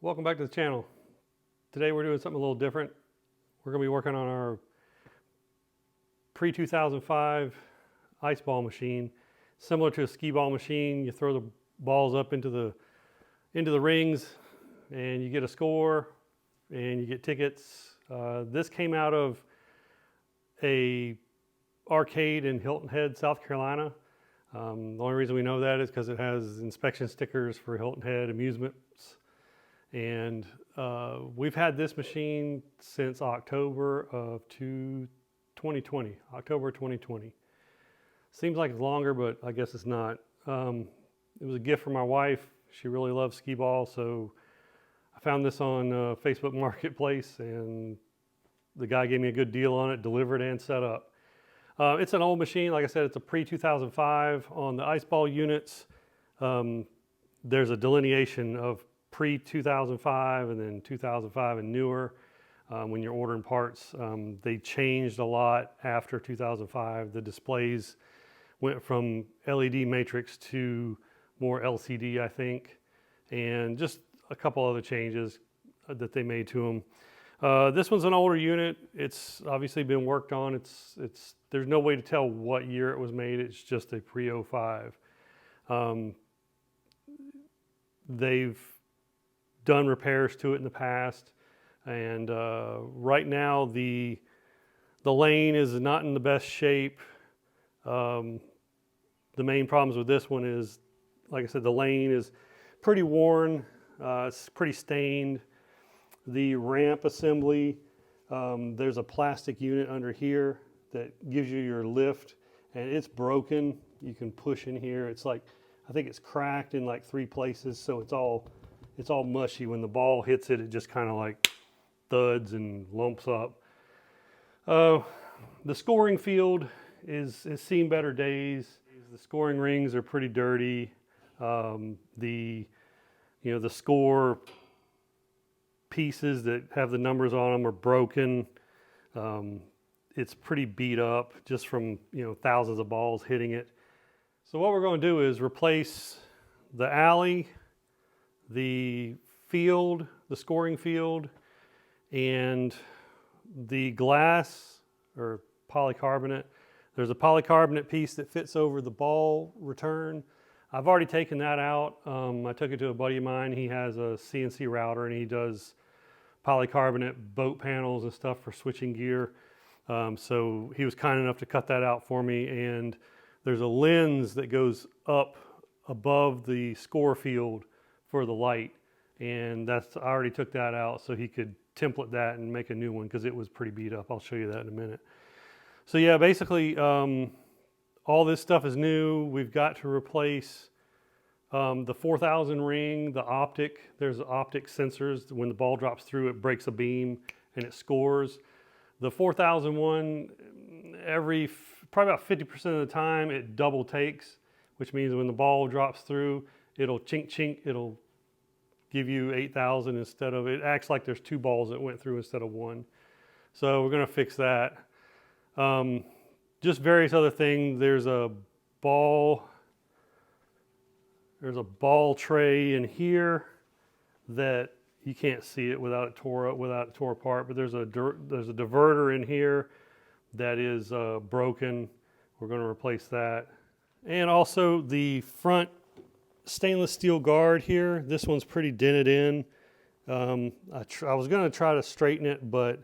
Welcome back to the channel. Today we're doing something a little different. We're going to be working on our pre-2005 ice ball machine. Similar to a skee ball machine, you throw the balls up into the rings and you get a score and you get tickets. This came out of a arcade in Hilton Head, South Carolina. The only reason we know that is because it has inspection stickers for Hilton Head amusements. And we've had this machine since October of 2020, October 2020. Seems like it's longer, but I guess it's not. It was a gift from my wife. She really loves skee ball, so I found this on Facebook Marketplace, and the guy gave me a good deal on it, delivered and set up. It's an old machine. Like I said, it's a pre-2005. On the ice ball units, there's a delineation of pre-2005 and then 2005 and newer. When you're ordering parts, they changed a lot after 2005. The displays went from LED matrix to more LCD, I think, and just a couple other changes that they made to them. This one's an older unit. It's obviously been worked on. There's no way to tell what year it was made. It's just a pre-05. They've done repairs to it in the past, and right now the lane is not in the best shape. The main problems with this one is, like I said, the lane is pretty worn. It's pretty stained. The ramp assembly, there's a plastic unit under here that gives you your lift, and it's broken. You can push in here. It's like, I think it's cracked in like 3 places, so it's all mushy. When the ball hits it, it just kind of like thuds and lumps up. The scoring field has seen better days. The scoring rings are pretty dirty. The score pieces that have the numbers on them are broken. It's pretty beat up just from thousands of balls hitting it. So what we're going to do is replace the alley, the field, the scoring field, and the glass or polycarbonate. There's a polycarbonate piece that fits over the ball return. I've already taken that out. I took it to a buddy of mine. He has a CNC router and he does polycarbonate boat panels and stuff for switching gear. So he was kind enough to cut that out for me, and there's a lens that goes up above the score field for the light, and I already took that out so he could template that and make a new one because it was pretty beat up. I'll show you that in a minute. So yeah, basically all this stuff is new. We've got to replace the 4000 ring, the optic. There's optic sensors. When the ball drops through, it breaks a beam and it scores. The 4000 one, probably about 50% of the time, it double takes, which means when the ball drops through, it'll chink chink, it'll give you 8,000 instead of, it acts like there's 2 balls that went through instead of 1. So we're gonna fix that. Just various other things. There's a ball tray in here that you can't see it without it tore apart, but there's a diverter in here that is broken. We're going to replace that. And also the front stainless steel guard here, this one's pretty dented in. I was going to try to straighten it, but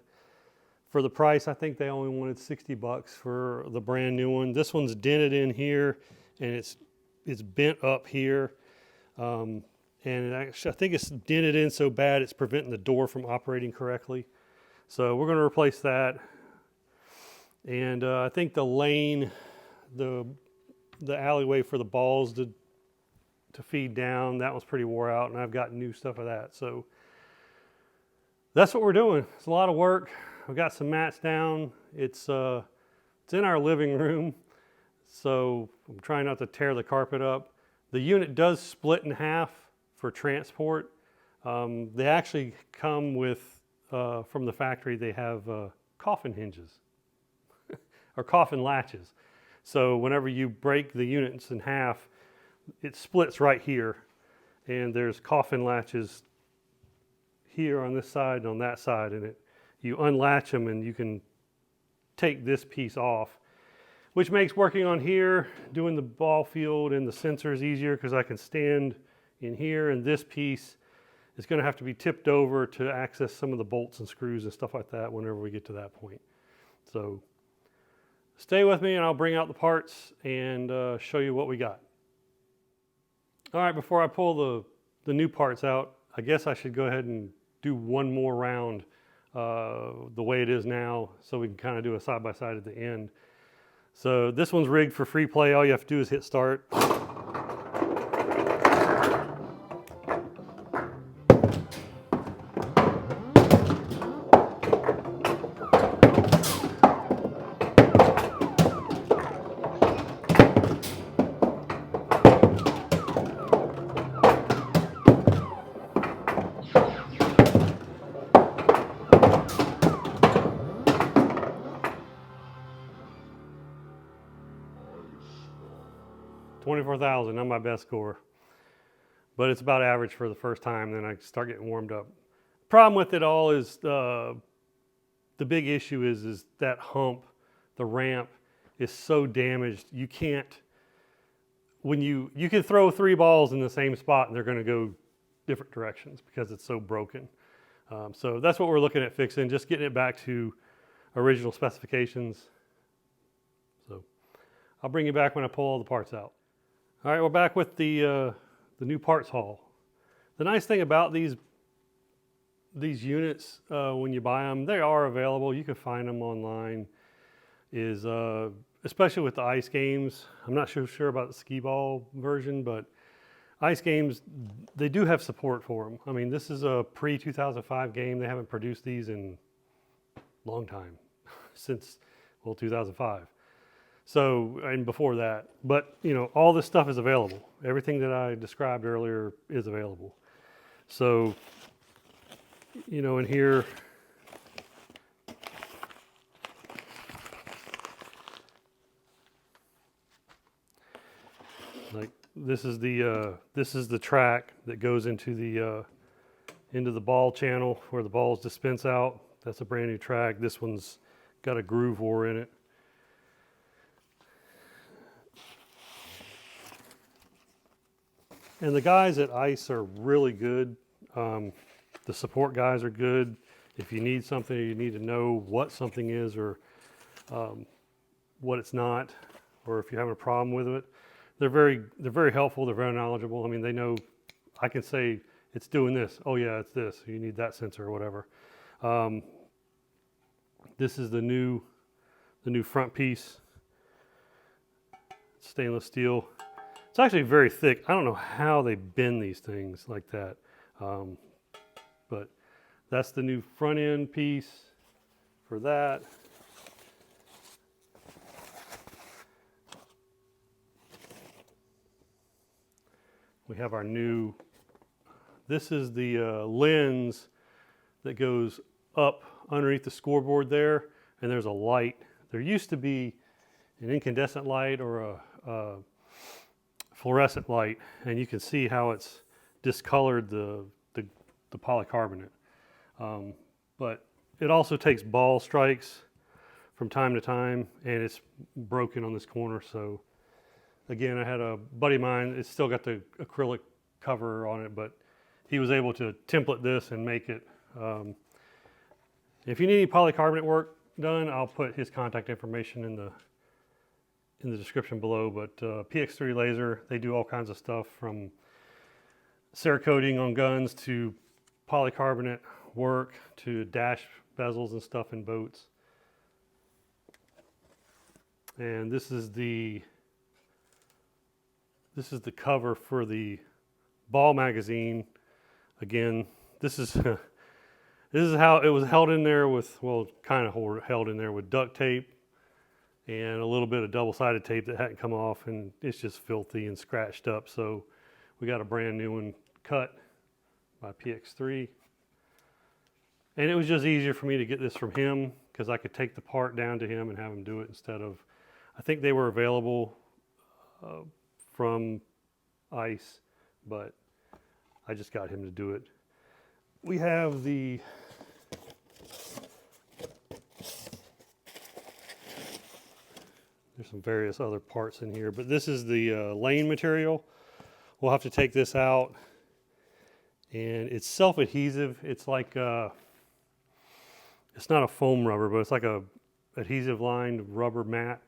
for the price, I think they only wanted $60 for the brand new one. This one's dented in here, and it's bent up here. And actually, I think it's dented in so bad it's preventing the door from operating correctly. So we're going to replace that. And I think the lane, the alleyway for the balls to feed down, that was pretty wore out, and I've got new stuff of that. So that's what we're doing. It's a lot of work. I've got some mats down. It's in our living room, so I'm trying not to tear the carpet up. The unit does split in half for transport. They actually come with, from the factory, they have coffin hinges or coffin latches. So whenever you break the units in half, it splits right here, and there's coffin latches here on this side and on that side, and you unlatch them and you can take this piece off, which makes working on here, doing the ball field and the sensors easier because I can stand in here, and this piece is going to have to be tipped over to access some of the bolts and screws and stuff like that whenever we get to that point. So stay with me and I'll bring out the parts and show you what we got. All right, before I pull the new parts out, I guess I should go ahead and do one more round the way it is now, so we can kind of do a side-by-side at the end. So this one's rigged for free play. All you have to do is hit start. 24,000, not my best score, but it's about average for the first time. Then I start getting warmed up. Problem with it all is the big issue is that hump, the ramp is so damaged. You can't, when you can throw 3 balls in the same spot and they're going to go different directions because it's so broken. So that's what we're looking at fixing, just getting it back to original specifications. So I'll bring you back when I pull all the parts out. All right, we're back with the new parts haul. The nice thing about these units, when you buy them, they are available. You can find them online. Is especially with the ice games. I'm not sure about the skee-ball version, but ice games, they do have support for them. I mean, this is a pre-2005 game. They haven't produced these in a long time, since, well, 2005. So, and before that, but you know, all this stuff is available. Everything that I described earlier is available. So, you know, in here, like this is the track that goes into the ball channel where the balls dispense out. That's a brand new track. This one's got a groove ore in it. And the guys at ICE are really good. The support guys are good. If you need something, or you need to know what something is or what it's not, or if you're having a problem with it, they're very helpful. They're very knowledgeable. I mean, they know. I can say it's doing this. Oh yeah, it's this. You need that sensor or whatever. This is the new front piece. Stainless steel. It's actually very thick. I don't know how they bend these things like that. But that's the new front end piece for that. We have our new, this is the lens that goes up underneath the scoreboard there, and there's a light. There used to be an incandescent light or a fluorescent light, and you can see how it's discolored the polycarbonate. But it also takes ball strikes from time to time, and it's broken on this corner. So again, I had a buddy of mine, it's still got the acrylic cover on it, but he was able to template this and make it. If you need any polycarbonate work done, I'll put his contact information in the description below. But PX3 Laser, they do all kinds of stuff from Cerakoting on guns to polycarbonate work to dash bezels and stuff in boats. And this is the cover for the ball magazine. Again, this is how it was held in there with, well, kind of held in there with duct tape and a little bit of double-sided tape that hadn't come off, and it's just filthy and scratched up. So we got a brand new one cut by PX3. And it was just easier for me to get this from him because I could take the part down to him and have him do it instead of, I think they were available from ICE, but I just got him to do it. we have the there's some various other parts in here, but this is the lane material. We'll have to take this out, and it's self-adhesive. It's like it's not a foam rubber, but it's like a adhesive lined rubber mat.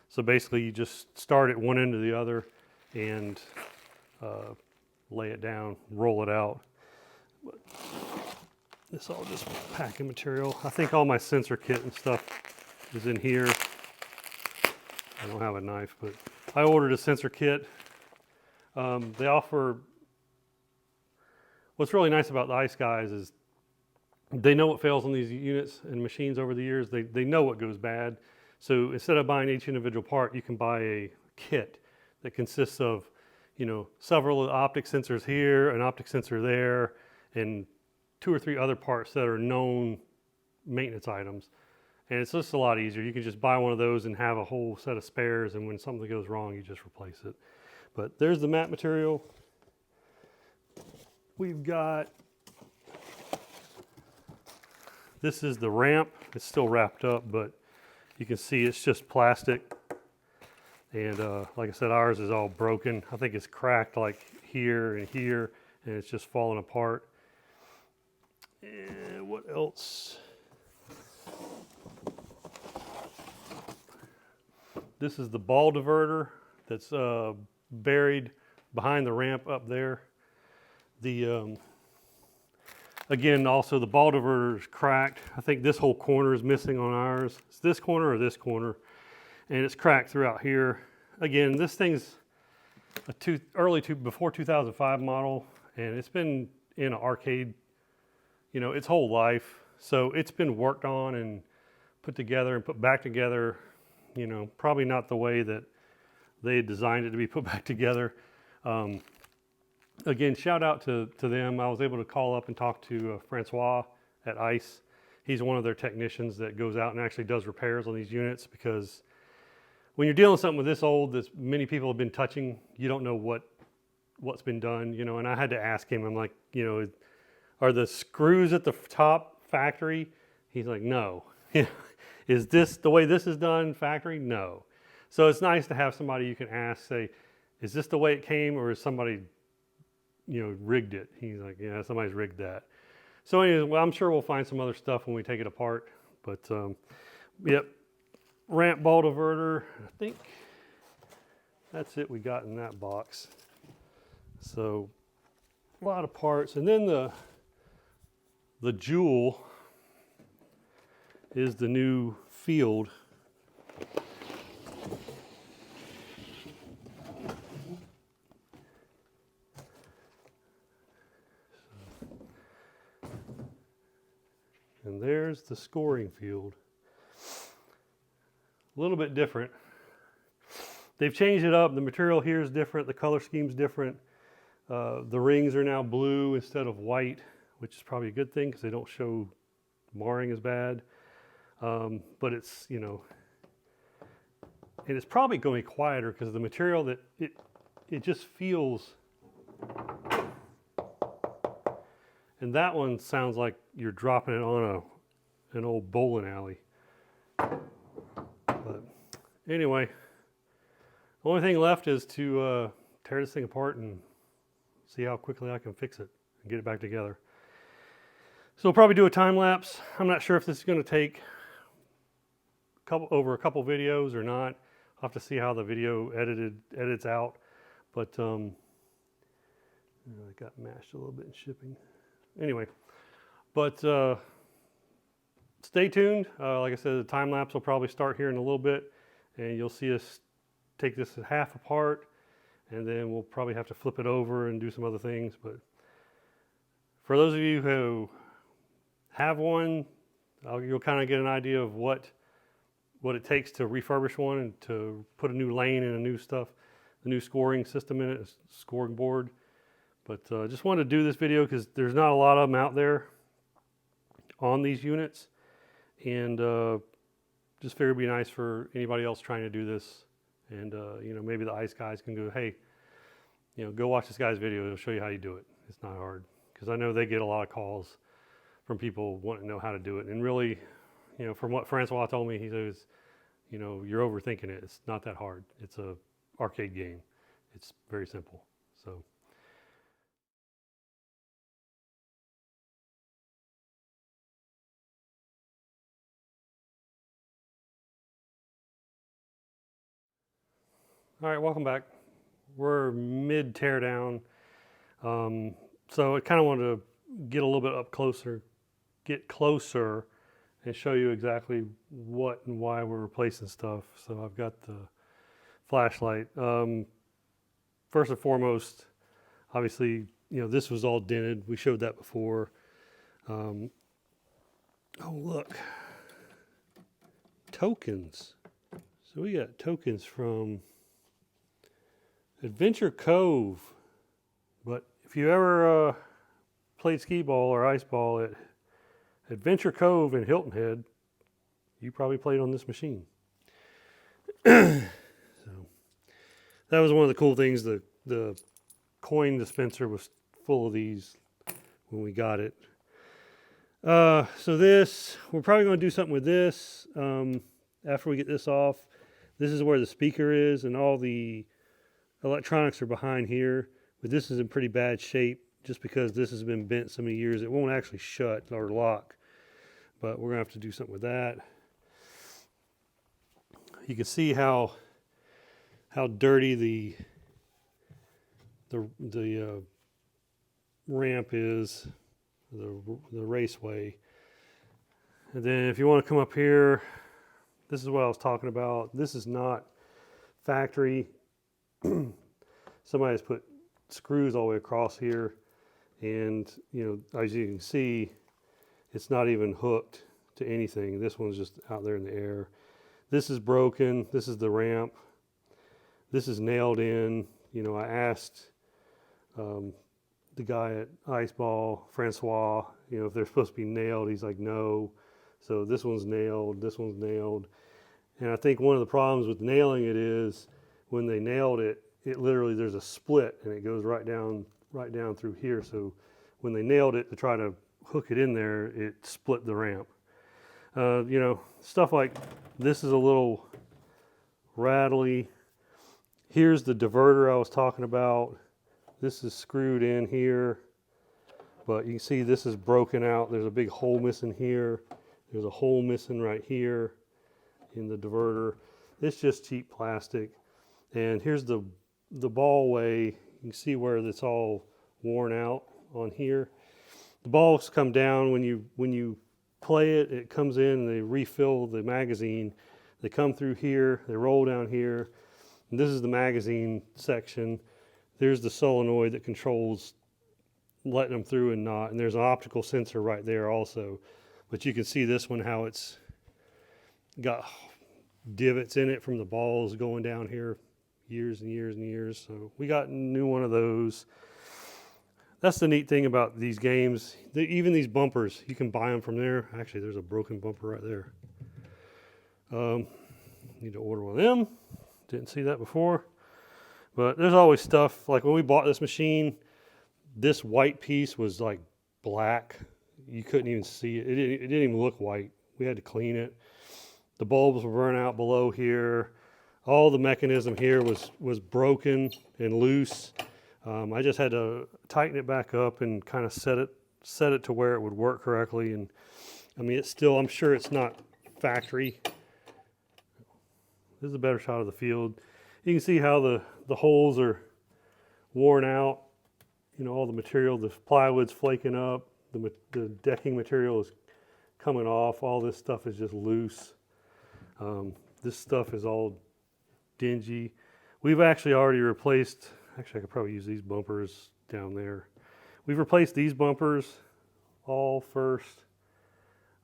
So basically you just start at one end to the other and lay it down, roll it out. But this all just packing material. I think all my sensor kit and stuff is in here. I don't have a knife, but I ordered a sensor kit. They offer, what's really nice about the Ice Guys is they know what fails on these units and machines over the years. They know what goes bad. So instead of buying each individual part, you can buy a kit that consists of, you know, several optic sensors here, an optic sensor there, and 2 or 3 other parts that are known maintenance items. And it's just a lot easier. You can just buy one of those and have a whole set of spares, and when something goes wrong, you just replace it. But there's the mat material. We've got, this is the ramp. It's still wrapped up, but you can see it's just plastic. And like I said, ours is all broken. I think it's cracked like here and here, and it's just falling apart. And what else? This is the ball diverter that's buried behind the ramp up there. The again, also the ball diverter is cracked. I think this whole corner is missing on ours. It's this corner or this corner, and it's cracked throughout here. Again, this thing's a before 2005 model, and it's been in an arcade, you know, its whole life. So it's been worked on and put together and put back together, you know, probably not the way that they designed it to be put back together. Again, shout out to them. I was able to call up and talk to Francois at ICE. He's one of their technicians that goes out and actually does repairs on these units, because when you're dealing with something with this old that many people have been touching, you don't know what's been done, you know. And I had to ask him, I'm like, you know, are the screws at the top factory? He's like, no. Is this the way this is done factory? No. So it's nice to have somebody you can ask, say, is this the way it came, or is somebody, you know, rigged it? He's like, yeah, somebody's rigged that. So anyways, well, I'm sure we'll find some other stuff when we take it apart. But yep, ramp ball diverter. I think that's it we got in that box. So a lot of parts. And then the jewel is the new field. And there's the scoring field. A little bit different. They've changed it up. The material here is different. The color scheme's different. The rings are now blue instead of white, which is probably a good thing because they don't show marring as bad. But it's, you know, and it's probably going to be quieter because the material that it just feels. And that one sounds like you're dropping it on an old bowling alley. But anyway, the only thing left is to tear this thing apart and see how quickly I can fix it and get it back together. So we'll probably do a time lapse. I'm not sure if this is going to take over a couple videos or not. I'll have to see how the video edits out. But I got mashed a little bit in shipping. Anyway, but stay tuned. Like I said, the time lapse will probably start here in a little bit, and you'll see us take this half apart, and then we'll probably have to flip it over and do some other things. But for those of you who have one, you'll kind of get an idea of what it takes to refurbish one and to put a new lane and a new scoring system in it, a scoring board. But just wanted to do this video because there's not a lot of them out there on these units, and just figured it'd be nice for anybody else trying to do this. And you know, maybe the ICE guys can go, hey, you know, go watch this guy's video. It'll show you how you do it. It's not hard, because I know they get a lot of calls from people wanting to know how to do it. And really, from what Francois told me, he says, you're overthinking it. It's not that hard. It's a arcade game. It's very simple. So. All right, welcome back. We're mid teardown. So I kind of wanted to get a little bit get closer and show you exactly what and why we're replacing stuff. So I've got the flashlight. First and foremost, obviously, this was all dented. We showed that before. Oh, look. Tokens. So we got tokens from Adventure Cove. But if you ever played skee-ball or ice ball at Adventure Cove in Hilton Head, you probably played on this machine. So that was one of the cool things. The coin dispenser was full of these when we got it. So this, we're probably going to do something with this after we get this off. This is where the speaker is, and all the electronics are behind here. But this is in pretty bad shape just because this has been bent so many years. It won't actually shut or lock, but we're going to have to do something with that. You can see how dirty the ramp is, the raceway. And then if you want to come up here, this is what I was talking about. This is not factory. Somebody has put screws all the way across here, and as you can see, it's not even hooked to anything. This one's just out there in the air. This is broken. This is the ramp. This is nailed in. I asked the guy at Ice Ball, Francois, if they're supposed to be nailed. He's like, no. So this one's nailed. This one's nailed. And I think one of the problems with nailing it is when they nailed it, it literally, there's a split and it goes right down through here. So when they nailed it to try to hook it in there, it split the ramp. Stuff like this is a little rattly. Here's the diverter I was talking about. This is screwed in here, but you can see this is broken out. There's a big hole missing here. There's a hole missing right here in the diverter. It's just cheap plastic. And here's the ball way. You can see where it's all worn out on here. The balls come down when you play it. It comes in and they refill the magazine. They come through here. They roll down here. And this is the magazine section. There's the solenoid that controls letting them through and not. And there's an optical sensor right there also. But you can see this one, how it's got divots in it from the balls going down here years and years and years. So we got a new one of those. That's the neat thing about these games. Even these bumpers, you can buy them from there. Actually, there's a broken bumper right there. Need to order one of them. Didn't see that before. But there's always stuff. Like when we bought this machine, this white piece was like black. You couldn't even see it. It didn't even look white. We had to clean it. The bulbs were burnt out below here. All the mechanism here was broken and loose. I just had to tighten it back up and kind of set it to where it would work correctly. And I mean, it's still, I'm sure it's not factory. This is a better shot of the field. You can see how the holes are worn out. All the material, the plywood's flaking up. The decking material is coming off. All this stuff is just loose. This stuff is all dingy. We've actually already replaced, actually I could probably use these bumpers down there. We've replaced these bumpers all first.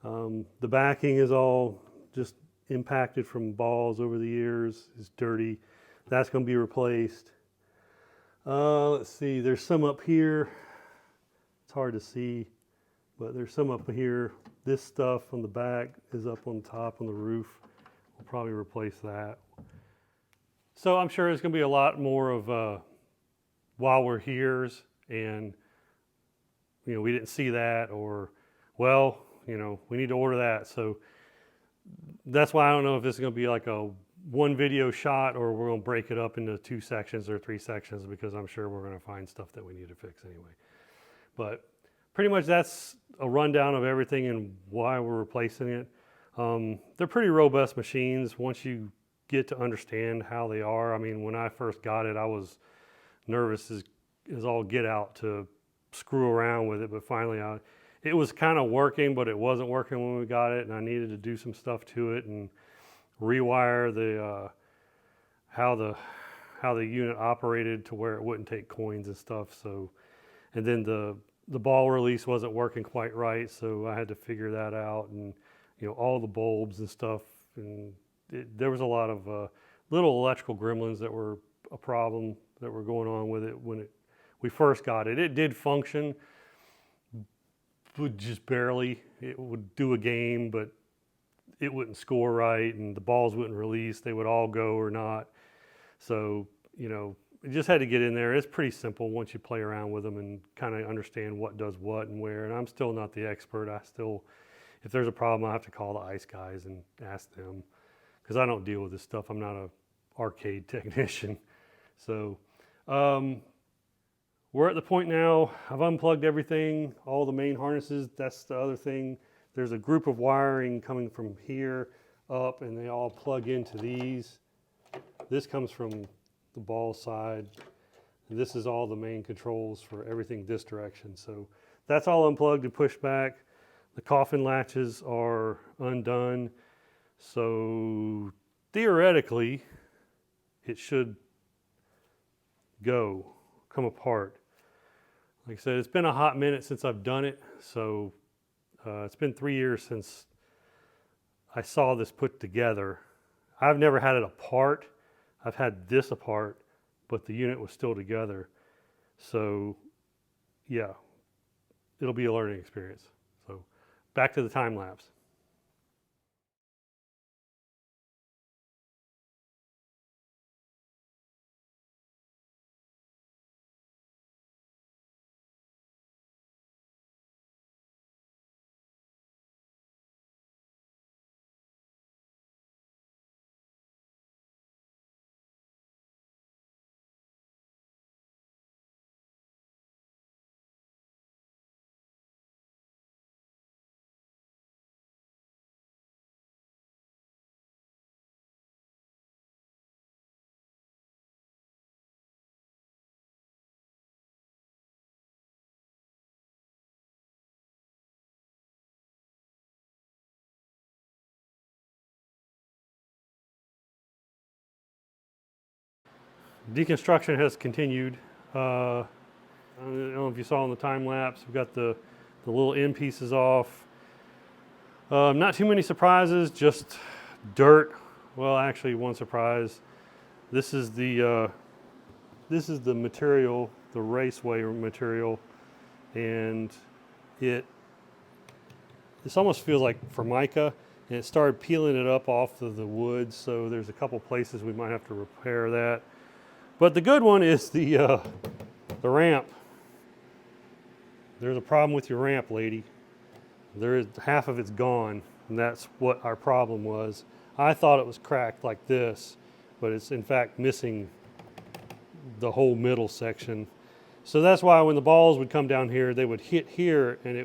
The backing is all just impacted from balls over the years. It's dirty. That's going to be replaced. Let's see, there's some up here. It's hard to see, but there's some up here. This stuff on the back is up on top on the roof. We'll probably replace that. So I'm sure there's going to be a lot more of while we're here's, and we didn't see that, or Well, you know, we need to order that. So that's why I don't know if this is going to be like a one video shot or we're going to break it up into 2 sections or 3 sections, because I'm sure we're going to find stuff that we need to fix anyway. But pretty much that's a rundown of everything and why we're replacing it. They're pretty robust machines once you get to understand how they are. I mean, when I first got it, I was nervous as all get out to screw around with it, but finally it was kind of working, but it wasn't working when we got it, and I needed to do some stuff to it and rewire the how the unit operated to where it wouldn't take coins and stuff. So, and then the ball release wasn't working quite right, so I had to figure that out, and you know, all the bulbs and stuff, and there was a lot of little electrical gremlins that were a problem that were going on with it when we first got it. It did function, but just barely. It would do a game, but it wouldn't score right, and the balls wouldn't release. They would all go or not. So, you know, you just had to get in there. It's pretty simple once you play around with them and kind of understand what does what and where. And I'm still not the expert. If there's a problem, I have to call the ice guys and ask them, because I don't deal with this stuff. I'm not an arcade technician. So we're at the point now, I've unplugged everything, all the main harnesses. That's the other thing. There's a group of wiring coming from here up, and they all plug into these. This comes from the ball side. And this is all the main controls for everything this direction. So that's all unplugged and pushed back. The coffin latches are undone. So theoretically, it should come apart. Like I said, it's been a hot minute since I've done it. So it's been 3 years since I saw this put together. I've never had it apart. I've had this apart, but the unit was still together. So yeah, it'll be a learning experience. So back to the time lapse. Deconstruction has continued. I don't know if you saw in the time lapse, we've got the little end pieces off. Not too many surprises, just dirt. Well, actually, one surprise. This is the material, the raceway material, and this almost feels like Formica, and it started peeling it up off of the wood. So there's a couple places we might have to repair that. But the good one is the ramp. There's a problem with your ramp, lady. Half of it's gone, and that's what our problem was. I thought it was cracked like this, but it's in fact missing the whole middle section. So that's why when the balls would come down here, they would hit here, and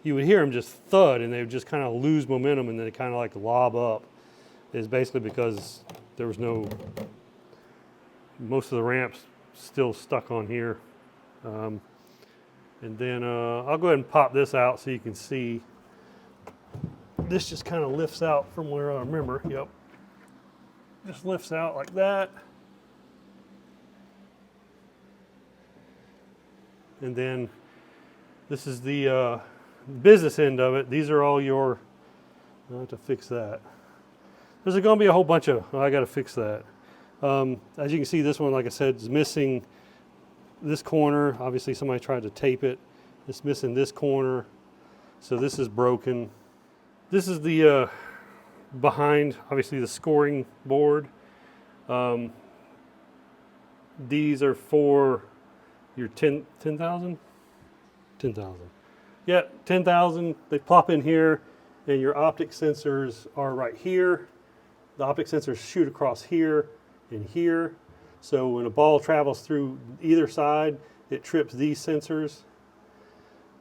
you would hear them just thud, and they would just kind of lose momentum, and then they kind of like lob up. It's basically because there was most of the ramps still stuck on here. And then I'll go ahead and pop this out so you can see. This just kind of lifts out from where I remember. Yep. Just lifts out like that. And then this is the business end of it. These are all your, I'll have to fix that. There's going to be a whole bunch of, I got to fix that. As you can see, this one, like I said, is missing this corner. Obviously somebody tried to tape it. It's missing this corner. So this is broken. This is the behind, obviously, the scoring board. These are for your 10,000? 10,000. Yeah, 10,000, they plop in here, and your optic sensors are right here. The optic sensors shoot across here and here. So when a ball travels through either side, it trips these sensors.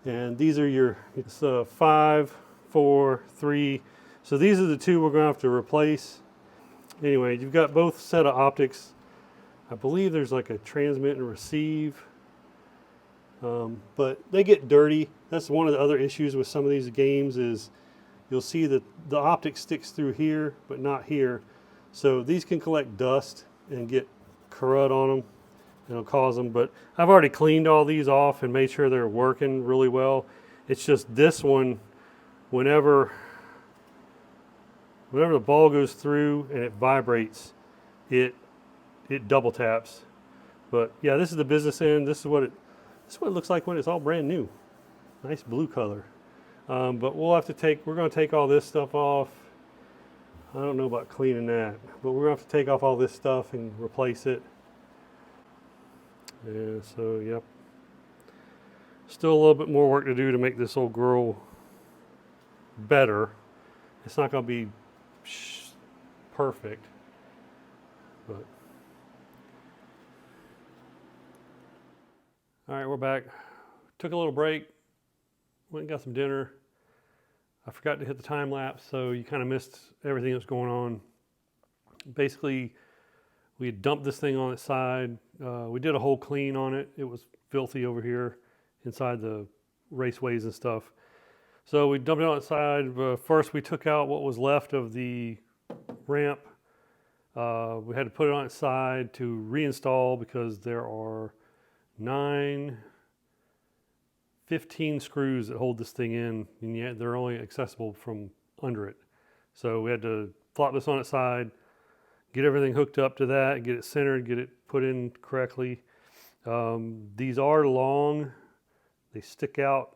And these are your, it's 5, 4, 3. So these are the two we're going to have to replace. Anyway, you've got both set of optics. I believe there's like a transmit and receive. But they get dirty. That's one of the other issues with some of these games is you'll see that the optic sticks through here, but not here. So these can collect dust and get corrode on them. And it'll cause them. But I've already cleaned all these off and made sure they're working really well. It's just this one, whenever the ball goes through and it vibrates, it double taps. But yeah, this is the business end. This is what it looks like when it's all brand new. Nice blue color. But we'll have to we're going to take all this stuff off. I don't know about cleaning that, but we're going to have to take off all this stuff and replace it. Yeah, so yep. Still a little bit more work to do to make this old girl better. It's not going to be perfect, but all right, we're back. Took a little break, went and got some dinner. I forgot to hit the time lapse, so you kind of missed everything that's going on. Basically, we had dumped this thing on its side. We did a whole clean on it. It was filthy over here inside the raceways and stuff. So we dumped it on its side. First, we took out what was left of the ramp. We had to put it on its side to reinstall because there are 15 screws that hold this thing in, and yet they're only accessible from under it. So we had to flop this on its side, get everything hooked up to that, get it centered, get it put in correctly. These are long. They stick out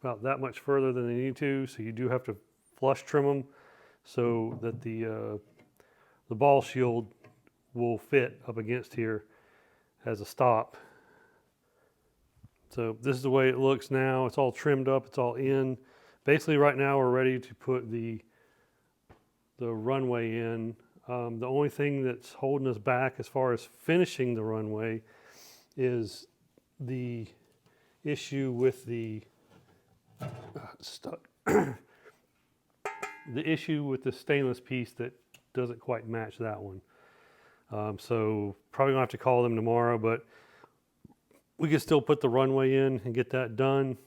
about that much further than they need to, so you do have to flush trim them so that the ball shield will fit up against here as a stop. So this is the way it looks now. It's all trimmed up, it's all in. Basically right now we're ready to put the runway in. The only thing that's holding us back as far as finishing the runway is the issue with the the issue with the stainless piece that doesn't quite match that one. So probably gonna have to call them tomorrow, but we can still put the runway in and get that done.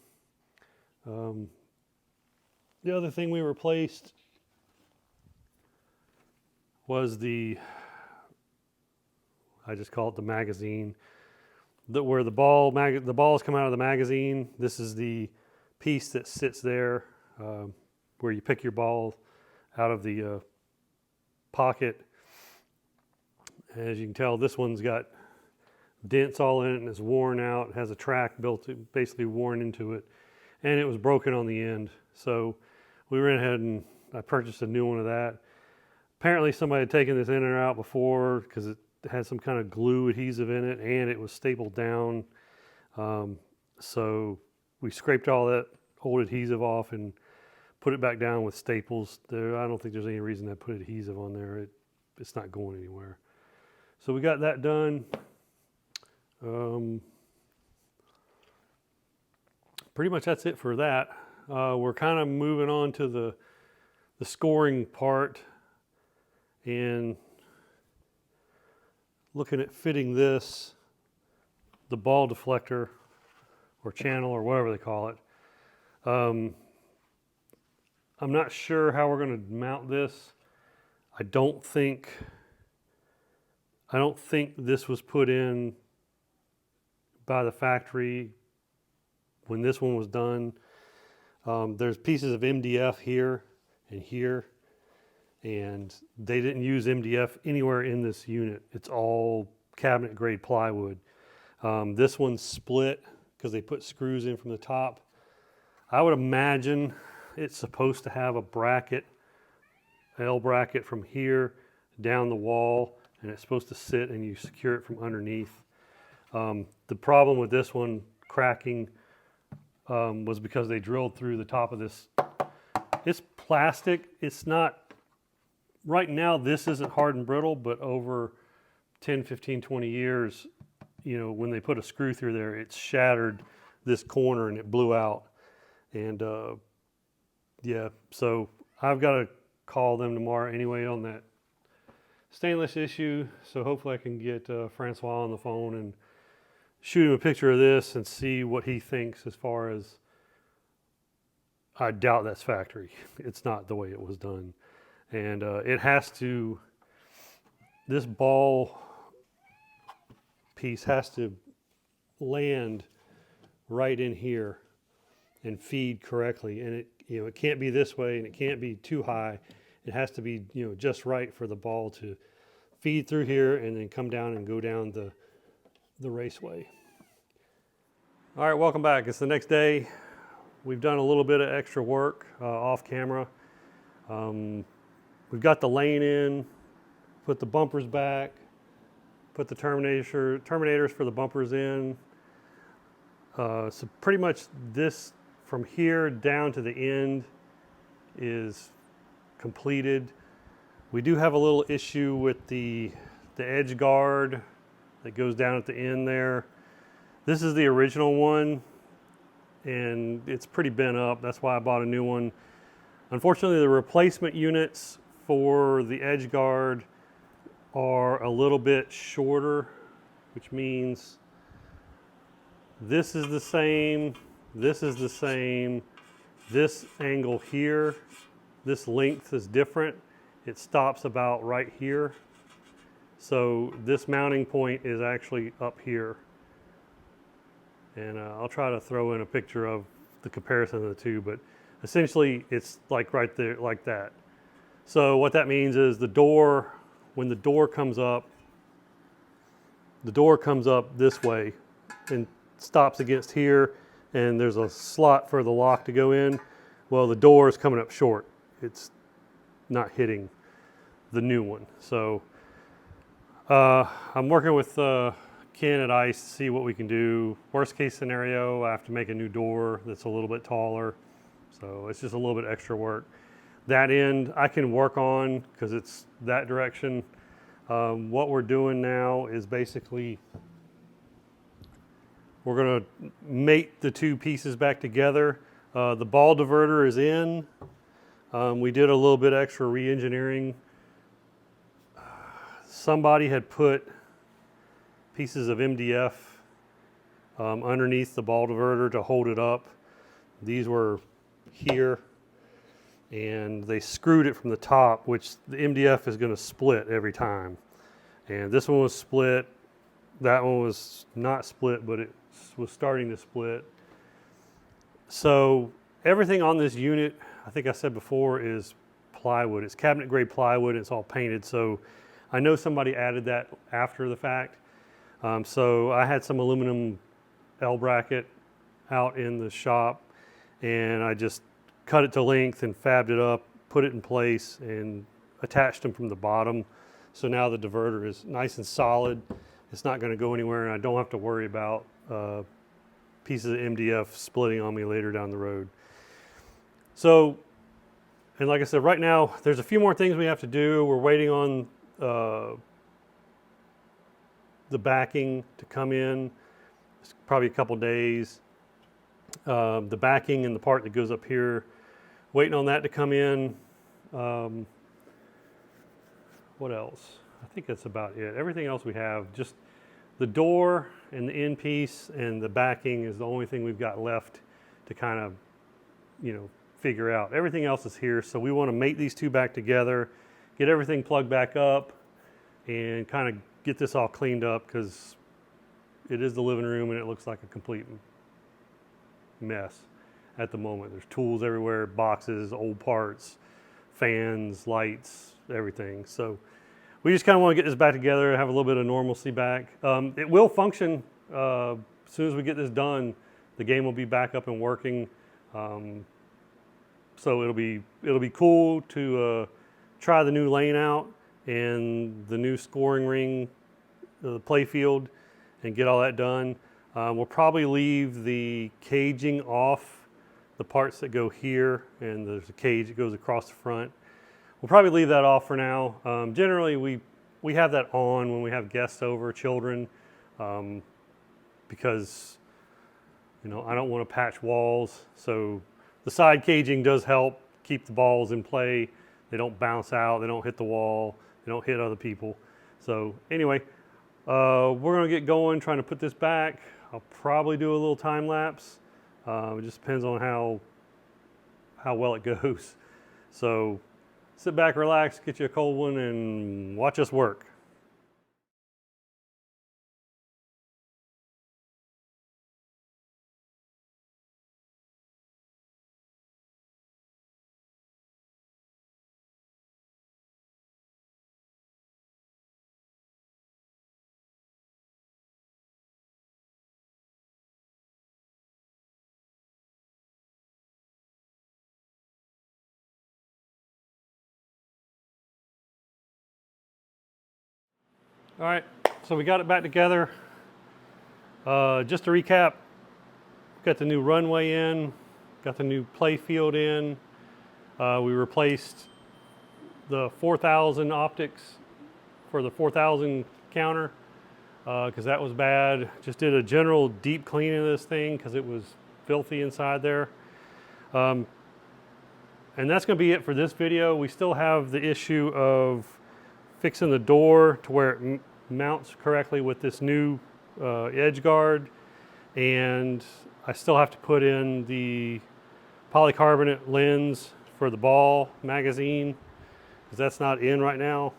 The other thing we replaced was I just call it the magazine, where the balls come out of the magazine. This is the piece that sits there where you pick your ball out of the pocket. As you can tell, this one's got dents all in it and it's worn out. It has a track built, basically worn into it, and it was broken on the end. So we went ahead and I purchased a new one of that. Apparently somebody had taken this in and out before because it had some kind of glue adhesive in it and it was stapled down. So we scraped all that old adhesive off and put it back down with staples. I don't think there's any reason to put adhesive on there. It's not going anywhere. So we got that done. Pretty much that's it for that. We're kind of moving on to the scoring part and looking at fitting the ball deflector or channel or whatever they call it. I'm not sure how we're going to mount this. I don't think this was put in by the factory when this one was done. There's pieces of MDF here and here, and they didn't use MDF anywhere in this unit. It's all cabinet grade plywood. This one's split because they put screws in from the top. I would imagine it's supposed to have a bracket, L bracket from here down the wall, and it's supposed to sit and you secure it from underneath. The problem with this one cracking was because they drilled through the top of this. It's plastic. It's not, right now this isn't hard and brittle, but over 10, 15, 20 years, you know, when they put a screw through there, it shattered this corner and it blew out. And yeah, so I've got to call them tomorrow anyway on that stainless issue. So hopefully I can get Francois on the phone and shoot him a picture of this and see what he thinks as far as, I doubt that's factory. It's not the way it was done. And it has to, this ball piece has to land right in here and feed correctly. And it, you know, it can't be this way and it can't be too high. It has to be, you know, just right for the ball to feed through here and then come down and go down the raceway. All right, welcome back. It's the next day. We've done a little bit of extra work off camera. We've got the lane in, put the bumpers back, put the terminators for the bumpers in. So pretty much this from here down to the end is completed. We do have a little issue with the edge guard that goes down at the end there. This is the original one and it's pretty bent up. That's why I bought a new one. Unfortunately, the replacement units for the edge guard are a little bit shorter, which means this is the same, this is the same, this angle here, this length is different. It stops about right here. So this mounting point is actually up here. And I'll try to throw in a picture of the comparison of the two, but essentially it's like right there, like that. So what that means is the door, when the door comes up this way and stops against here, and there's a slot for the lock to go in. Well, the door is coming up short. It's not hitting the new one. So I'm working with Ken at ICE to see what we can do. Worst case scenario, I have to make a new door that's a little bit taller. So it's just a little bit extra work. That end I can work on because it's that direction. What we're doing now is basically we're going to mate the two pieces back together. The ball diverter is in. We did a little bit extra re-engineering. Somebody had put pieces of MDF underneath the ball diverter to hold it up. These were here, and they screwed it from the top, which the MDF is going to split every time. And this one was split. That one was not split, but it was starting to split. So everything on this unit, I think I said before, is plywood. It's cabinet grade plywood. It's all painted. So I know somebody added that after the fact. So I had some aluminum L bracket out in the shop, and I just cut it to length and fabbed it up, put it in place, and attached them from the bottom. So now the diverter is nice and solid. It's not going to go anywhere, and I don't have to worry about pieces of MDF splitting on me later down the road. So, and like I said, right now there's a few more things we have to do. We're waiting on the backing to come in. It's probably a couple days. The backing and the part that goes up here, waiting on that to come in. What else? I think that's about it. Everything else we have, just the door and the end piece and the backing is the only thing we've got left to kind of, you know, figure out. Everything else is here. So we want to mate these two back together, get everything plugged back up, and kind of get this all cleaned up, because it is the living room and it looks like a complete mess at the moment. There's tools everywhere, boxes, old parts, fans, lights, everything. So we just kind of want to get this back together, have a little bit of normalcy back. It will function as soon as we get this done. The game will be back up and working. So it'll be cool to try the new lane out and the new scoring ring, the play field, and get all that done. We'll probably leave the caging off, the parts that go here, and there's a cage that goes across the front. We'll probably leave that off for now. Generally, we have that on when we have guests over, children, because I don't want to patch walls. So the side caging does help keep the balls in play. They don't bounce out, they don't hit the wall, they don't hit other people. So anyway, we're gonna get going trying to put this back. I'll probably do a little time lapse. It just depends on how well it goes. So sit back, relax, get you a cold one, and watch us work. All right, so we got it back together. Just to recap, got the new runway in, got the new play field in. We replaced the 4000 optics for the 4000 counter because that was bad. Just did a general deep cleaning of this thing because it was filthy inside there. And that's going to be it for this video. We still have the issue of fixing the door to where it mounts correctly with this new edge guard, and I still have to put in the polycarbonate lens for the ball magazine because that's not in right now.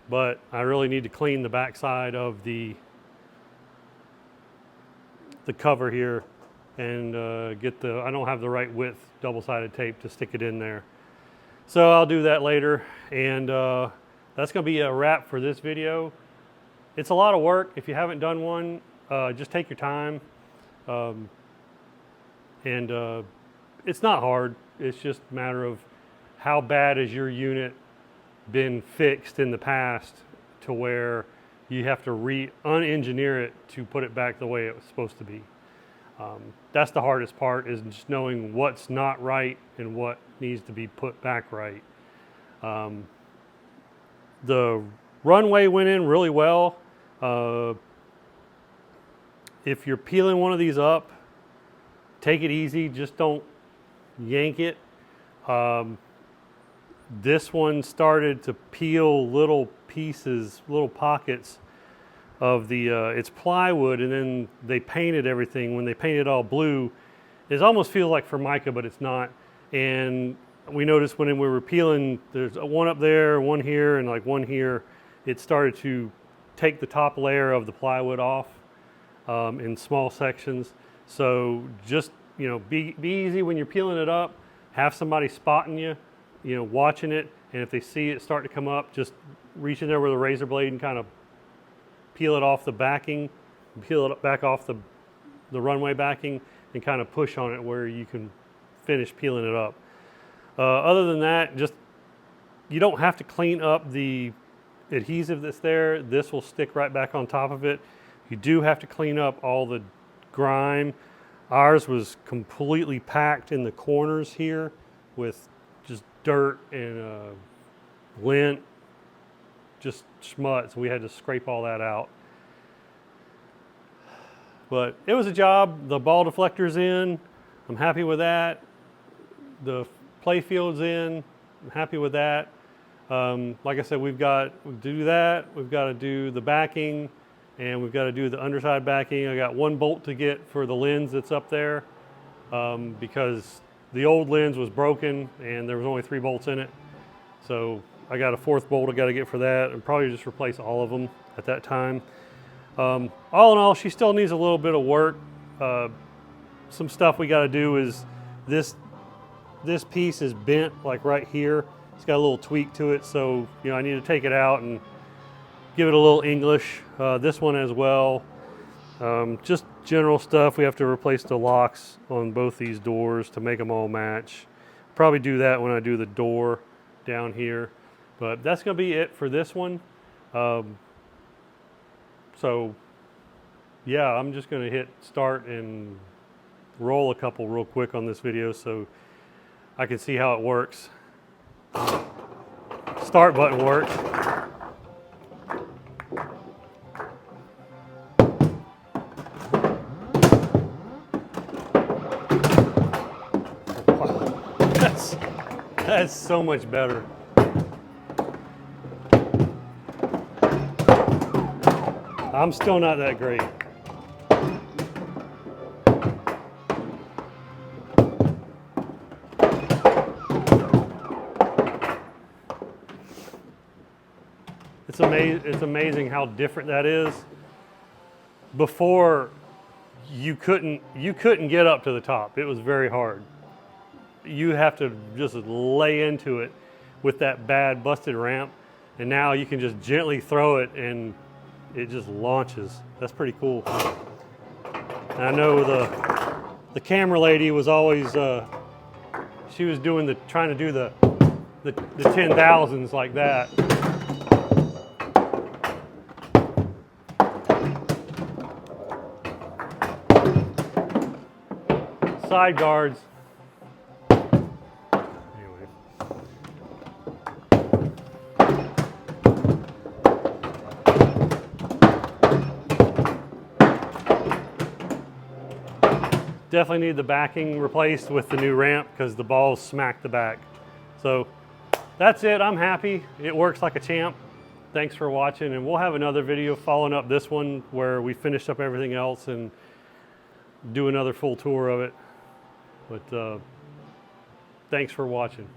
But I really need to clean the backside of the cover here and get I don't have the right width double-sided tape to stick it in there. So I'll do that later, and that's going to be a wrap for this video. It's a lot of work. If you haven't done one, just take your time. It's not hard. It's just a matter of how bad has your unit been fixed in the past to where you have to un-engineer it to put it back the way it was supposed to be. That's the hardest part, is just knowing what's not right and what needs to be put back right. The runway went in really well. If you're peeling one of these up, take it easy, just don't yank it. This one started to peel little pieces, little pockets of the, it's plywood, and then they painted everything. When they painted all blue, it almost feels like Formica, but it's not. And we noticed when we were peeling, there's one up there, one here, and like one here, it started to take the top layer of the plywood off in small sections. So just, be easy when you're peeling it up. Have somebody spotting you, watching it, and if they see it start to come up, just reach in there with a razor blade and kind of peel it off the backing, peel it back off the runway backing, and kind of push on it where you can finish peeling it up. Other than that, you don't have to clean up the adhesive that's there. This will stick right back on top of it. You do have to clean up all the grime. Ours was completely packed in the corners here with just dirt and lint, just schmutz. We had to scrape all that out. But it was a job. The ball deflector's in. I'm happy with that. The play field's in. I'm happy with that. Like I said, we've got to do that. We've got to do the backing, and we've got to do the underside backing. I got one bolt to get for the lens that's up there because the old lens was broken and there was only 3 bolts in it. So I got a 4th bolt I got to get for that, and probably just replace all of them at that time. All in all, she still needs a little bit of work. Some stuff we got to do is this piece is bent like right here. It's got a little tweak to it, so I need to take it out and give it a little English. This one as well. Just general stuff. We have to replace the locks on both these doors to make them all match. Probably do that when I do the door down here. But that's going to be it for this one. So yeah, I'm just going to hit start and roll a couple real quick on this video so I can see how it works. Start button works. Wow, that's so much better. I'm still not that great. It's amazing how different that is. Before, you couldn't get up to the top. It was very hard. You have to just lay into it with that bad busted ramp, and now you can just gently throw it and it just launches. That's pretty cool. And I know the camera lady was always she was doing trying to do the 10,000s like that. Side guards. Anyway. Definitely need the backing replaced with the new ramp because the balls smack the back. So that's it. I'm happy. It works like a champ. Thanks for watching, and we'll have another video following up this one where we finish up everything else and do another full tour of it. But thanks for watching.